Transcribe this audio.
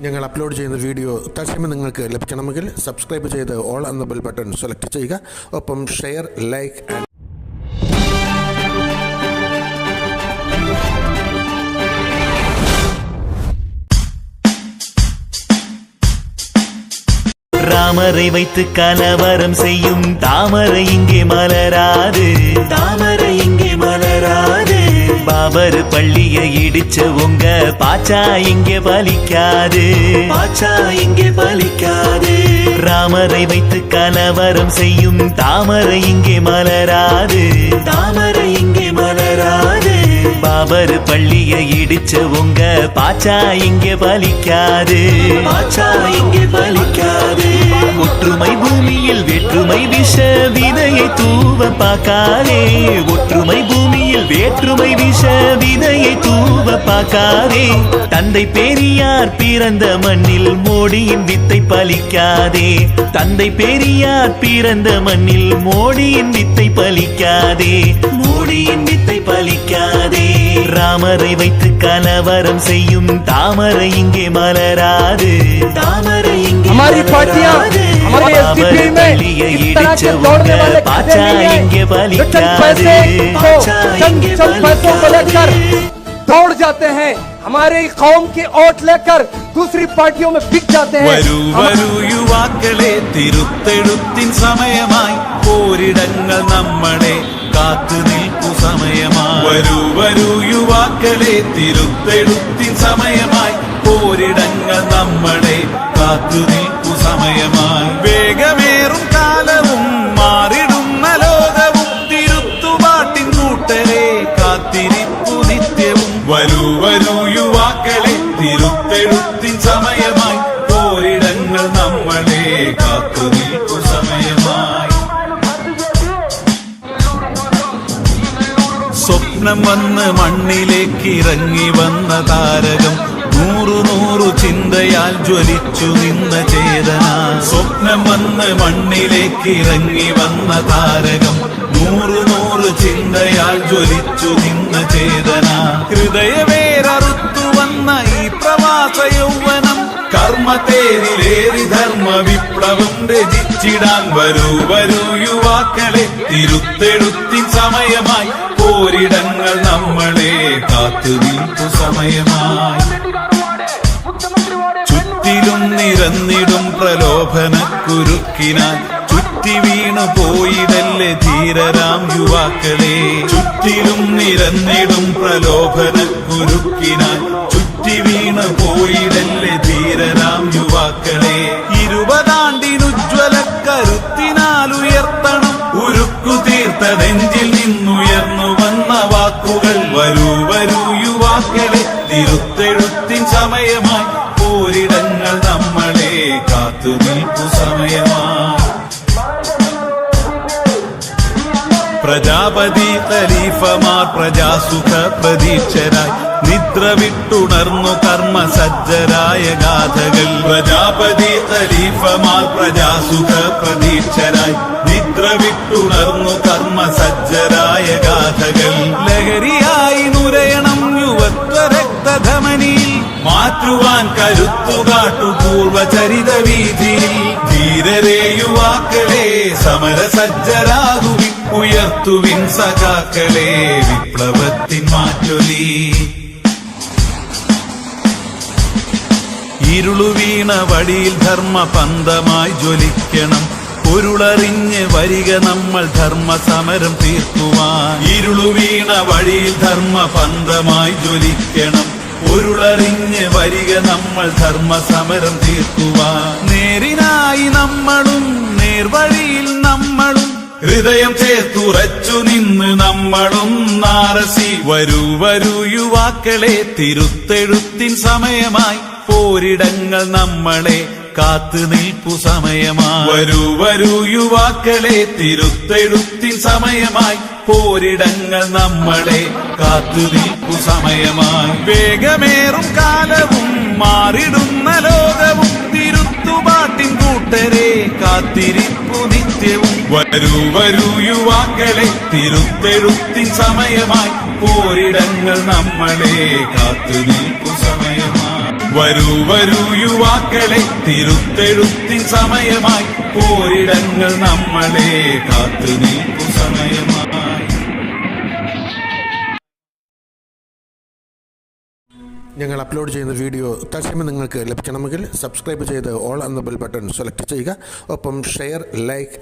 ഞങ്ങൾ അപ്ലോഡ് ചെയ്യുന്ന വീഡിയോ തത്സമയം നിങ്ങൾക്ക് ലഭിക്കണമെങ്കിൽ സബ്സ്ക്രൈബ് ചെയ്ത് ഓൾ എന്ന ബെൽ ബട്ടൺ സെലക്ട് ചെയ്യുക. ഒപ്പം ഷെയർ, ലൈക്ക് ആൻഡ് ராமரை வைத்து கலவரம் செய்யும் தாமரை இங்கே மலராது, தாமரை இங்கே மலராது. பாபர் பள்ளியை இடிச்ச உங்க பாச்சா இங்கே பலிக்காது, பாச்சா இங்கே பலிக்காது. ராமரை வைத்து கலவரம் செய்யும் தாமரை இங்கே மலராது, தாமரை இங்கே மலராது. பாபர் பள்ளியை இடிச்ச உங்க பாச்சா இங்கே பலிக்காது, பாச்சா இங்கே பலிக்காது. ஒற்றுமை பூமியில் வேற்றுமை விஷ விதையை தூவ பார்க்காதே, ஒற்றுமை பூமியில் வேற்றுமை விஷ விதையை தூவ பார்க்காதே. தந்தை பெரியார் பிறந்த மண்ணில் மோடியின் வித்தை பலிக்காதே, தந்தை பெரியார் பிறந்த மண்ணில் மோடியின் வித்தை பலிக்காதே, மோடியின் வித்தை பலிக்காதே. ராமரை வைத்து கலவரம் செய்யும் தாமரை இங்கே மலராது, தாமரை இங்கே மலராது. பாபர் பள்ளியை இடிச்ச உங்க பாச்சா இங்கே பலிக்காது, பாச்சா இங்கே பலிக்காது. दौड़ जाते हैं हमारे कौम के वोट लेकर दूसरी पार्टियों में बिक जाते हैं. വരൂ വരൂ യുവാക്കളെ, തിരുത്തെഴുത്തിൻ സമയമായി പോരിടങ്ങൾ നമ്മളെ കാത്തു നിൽക്കു സമയമായി. വരൂ വരൂ യുവാക്കളെ, തിരുത്തെഴുത്തിൻ സമയമായി പോരിടങ്ങൾ നമ്മളെ കാത്തു നിൽക്കു സമയമായി. വേഗമേറും കാലവും മാറിടുന്ന ലോകവും തിരുത്തുപാട്ടിൻ കൂട്ടരെ കാത്തിരിപ്പു നിത്യവും. വരൂ വരൂ യുവാക്കളെ, തിരുത്തെഴുത്തിൻ സമയമായി പോരിടങ്ങൾ നമ്മളെ കാത്തു നിൽക്കു സമയമായി. സ്വപ്നം വന്ന് മണ്ണിലേക്ക് ഇറങ്ങി വന്ന താരകം, നൂറു നൂറു ചിന്തയാൽ ജ്വലിച്ചു നിന്ന ചേതന. സ്വപ്നം വന്ന് മണ്ണിലേക്ക് ഇറങ്ങി വന്ന താരകം, നൂറു നൂറ് ചിന്തയാൽ ജ്വലിച്ചു നിന്ന ചേതന. ഹൃദയവേരറുത്തു വന്ന ഈ പ്രവാസ യൗവനം, കർമ്മത്തേരിലേറി ധർമ്മ വിപ്ലവം രചിച്ചിടാൻ. വരൂ വരൂ യുവാക്കളെ, തിരുത്തെഴുത്തിൻ സമയമായി പോരിടങ്ങൾ നമ്മളെ കാത്തു നിൽക്കു സമയമായി. ചുറ്റിലും നിരന്നിടും പ്രലോഭന കുരുക്കിനാൽ ചുറ്റി വീണു പോയിടല്ലേ ധീരരാം യുവാക്കളെ. ചുറ്റിലും നിരന്നിടും പ്രലോഭന കുരുക്കിനാൽ ചുറ്റി വീണു പോയിടല്ലേ ധീരരാം യുവാക്കളെ. 20 കരുത്തിനാൽ ഉയർത്തണം ഉരുക്കു തീർത്ത നെഞ്ചിൽ നിന്നുയർന്നു വന്ന വാക്കുകൾ. വരൂ വരൂ യുവാക്കളെ, തിരുത്തെഴുത്തിൻ സമയമായി പോരിടങ്ങൾ നമ്മളെ കാത്തു നിൽക്കു സമയമായി. പ്രജാപതി ഖലീഫമാർ പ്രജാസുഖ പ്രതീക്ഷരായി നിദ്ര വിട്ടുണർന്നു കർമ്മസജ്ജരായ ഗാഥകൾ. പ്രജാപതി ഖലീഫമാർ പ്രജാസുഖ പ്രതീക്ഷരായി നിദ്ര വിട്ടുണർന്നു കർമ്മസജ്ജരായ ഗാഥകൾ. ലഹരിയായി നുരയണം യുവത്വ രക്തധമനിയിൽ, മാറ്റുവാൻ കരുത്തുകാട്ടു പൂർവചരിത വീതിയിൽ. ധീരരേ യുവാക്കളെ, സമരസജ്ജരാകുവിൻ, ഉയർത്തുവിൻ സഖാക്കളെ വിപ്ലവത്തിൻ മാറ്റൊലി. ഇരുളുവീണ വഴിയിൽ ധർമ്മ പന്തമായി ജ്വലിക്കണം, പൊരുളറിഞ്ഞ് വരിക നമ്മൾ ധർമ്മ സമരം തീർക്കുവാൻ. ഇരുളുവീണ വഴിയിൽ ധർമ്മ പന്തമായി ജ്വലിക്കണം, പൊരുളറിഞ്ഞ് വരിക നമ്മൾ ധർമ്മ സമരം തീർക്കുവാൻ. നേരിനായി നമ്മളും നേർവഴിയിൽ നമ്മളും ഹൃദയം ചേർത്തുറച്ചു നിന്ന് നമ്മളും നാരസി. വരൂ വരൂ യുവാക്കളെ, തിരുത്തെഴുത്തിൻ സമയമായി പോരിടങ്ങൾ നമ്മളെ കാത്തു നിൽപ്പു സമയമായി. വരൂ വരൂ യുവാക്കളെ, തിരുത്തെഴുത്തിൻ സമയമായി പോരിടങ്ങൾ നമ്മളെ കാത്തു നിൽപ്പു സമയമായി. വേഗമേറും കാലവും മാറിടുന്ന ലോകവും തിരുത്തുപാട്ടിൻ കൂട്ടരെ കാത്തിരിപ്പു നിത്യവും. വരൂ വരൂ യുവാക്കളെ, തിരുത്തെഴുത്തിൻ സമയമായി പോരിടങ്ങൾ നമ്മളെ കാത്തു നിൽപ്പു സമയമായി. വരൂ വരൂ യുവാക്കളെ, തിരുത്തെഴുത്തിൻ സമയമായി, പോരിടങ്ങൾ നമ്മളെ കാത്തു നിൽക്കും സമയമായി. ഞങ്ങൾ അപ്ലോഡ് ചെയ്യുന്ന വീഡിയോ തത്സമയം നിങ്ങൾക്ക് ലഭിക്കണമെങ്കിൽ സബ്സ്ക്രൈബ് ചെയ്ത് ഓൾ എന്ന ബെൽ ബട്ടൺ സെലക്ട് ചെയ്യുക. ഒപ്പം ഷെയർ, ലൈക്ക്